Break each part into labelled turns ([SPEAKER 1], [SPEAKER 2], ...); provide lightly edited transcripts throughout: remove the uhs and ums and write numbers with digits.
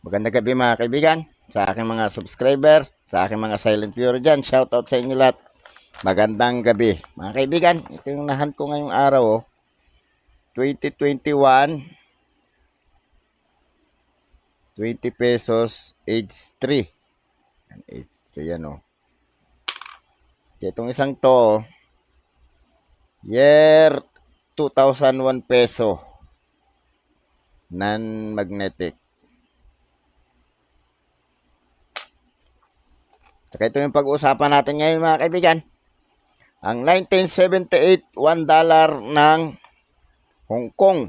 [SPEAKER 1] Magandang gabi mga kaibigan, sa aking mga subscriber, sa aking mga silent viewer dyan. Shoutout sa inyo lahat. Magandang gabi. Mga kaibigan, ito yung nahan ko ngayong araw. 2021, 20 pesos, age 3. Age 3 yan o. Itong isang to, year 2001 peso. Non-magnetic. Saka ito yung pag-uusapan natin ngayon mga kaibigan. Ang 1978, $1 ng Hong Kong.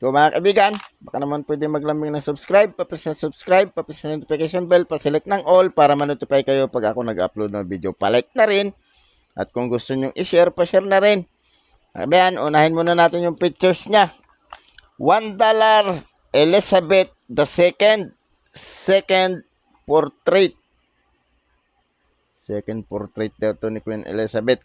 [SPEAKER 1] So mga kaibigan, baka naman pwede maglambing ng subscribe, papis na subscribe, papis na notification bell, paselect ng all para ma-notify kayo pag ako nag-upload ng video. Palike na rin. At kung gusto nyo i-share, pa-share na rin. Kaibigan, unahin muna natin yung pictures niya. $1 Elizabeth II. Second portrait. Second portrait daw ito ni Queen Elizabeth.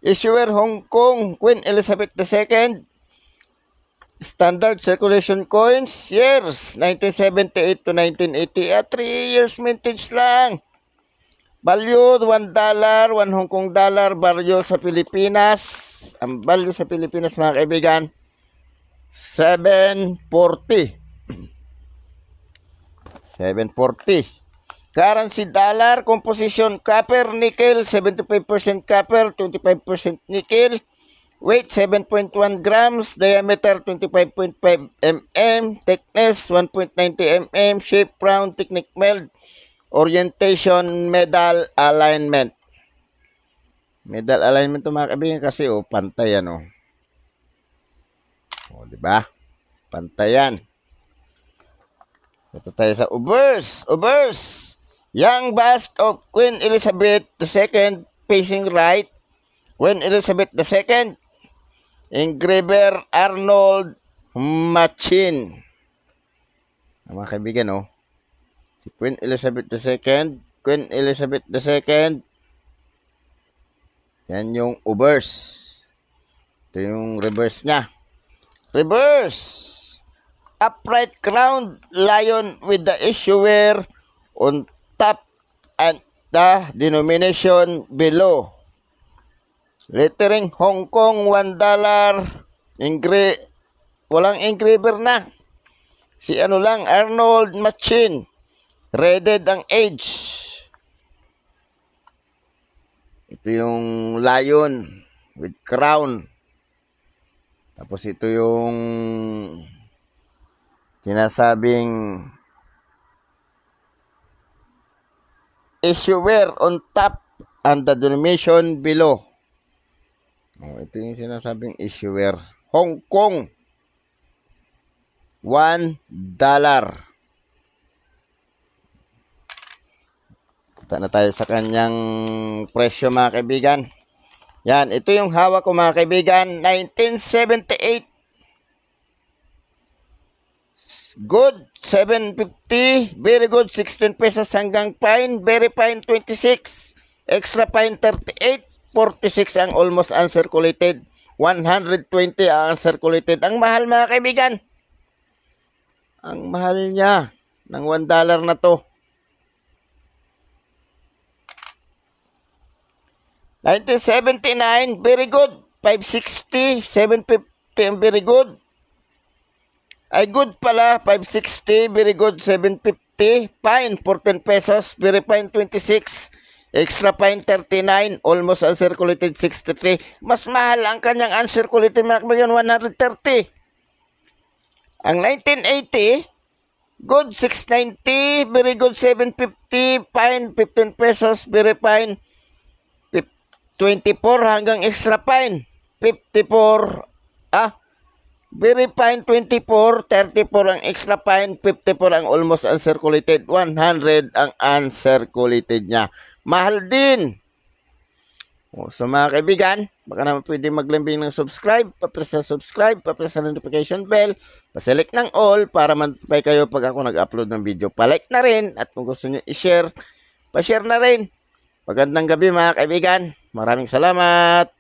[SPEAKER 1] Issuer Hong Kong, Queen Elizabeth II. Standard circulation coins, years 1978 to 1980. 3 years vintage lang. Value $1, 1 Hong Kong dollar, value sa Pilipinas. Ang value sa Pilipinas mga kaibigan, 740. 740. Currency dollar, composition copper, nickel, 75% copper, 25% nickel. Weight 7.1 grams, diameter 25.5 mm, thickness 1.90 mm, shape round, technique meld, orientation, medal alignment. Medal alignment to mga kaibigan kasi pantay yan di ba? Pantayan. Ito tayo sa Ubers. Young bust of Queen Elizabeth II facing right. Queen Elizabeth II. Engraver Arnold Machin. Mga kaibigan, si Queen Elizabeth II. Queen Elizabeth II. Yan yung Ubers. Ito yung reverse niya. Reverse. Upright crowned lion with the issuer on top and the denomination below. Lettering Hong Kong $1. Walang engraver na. Si lang, Arnold Machin. Rated ang age. Ito yung lion with crown. Tapos ito yung sinasabing issuer on top and the denomination below. Ito yung sinasabing issuer. Hong Kong $1. Punta na tayo sa kanyang presyo mga kaibigan. Yan, ito yung hawak ko mga kaibigan. 1978. Good, 750. Very good, 16 pesos hanggang fine. Very fine, 26. Extra fine, 38. 46 ang almost uncirculated. 120 ang uncirculated. Ang mahal mga kaibigan. Ang mahal niya ng $1 na to. 1979, very good. 560, 750 ang very good. Ay good pala, 560, very good, 750. Fine, 14 pesos, very fine, 26. Extra fine, 39. Almost uncirculated, 63. Mas mahal ang kanyang uncirculated, mga kaibigan, 130. Ang 1980, good, 690. Very good, 750. Fine, 15 pesos, very fine, 24 hanggang extra fine, 54. Very fine, 24. 34 ang extra fine, 54 ang almost uncirculated, 100 ang uncirculated niya. Mahal din. So mga kaibigan, baka naman pwede maglambing ng subscribe, papress na subscribe, papress na notification bell, paselect ng all para ma-notify kayo pag ako nag-upload ng video. Palike na rin at kung gusto nyo i-share, pa-share na rin. Magandang gabi mga kaibigan. Maraming salamat.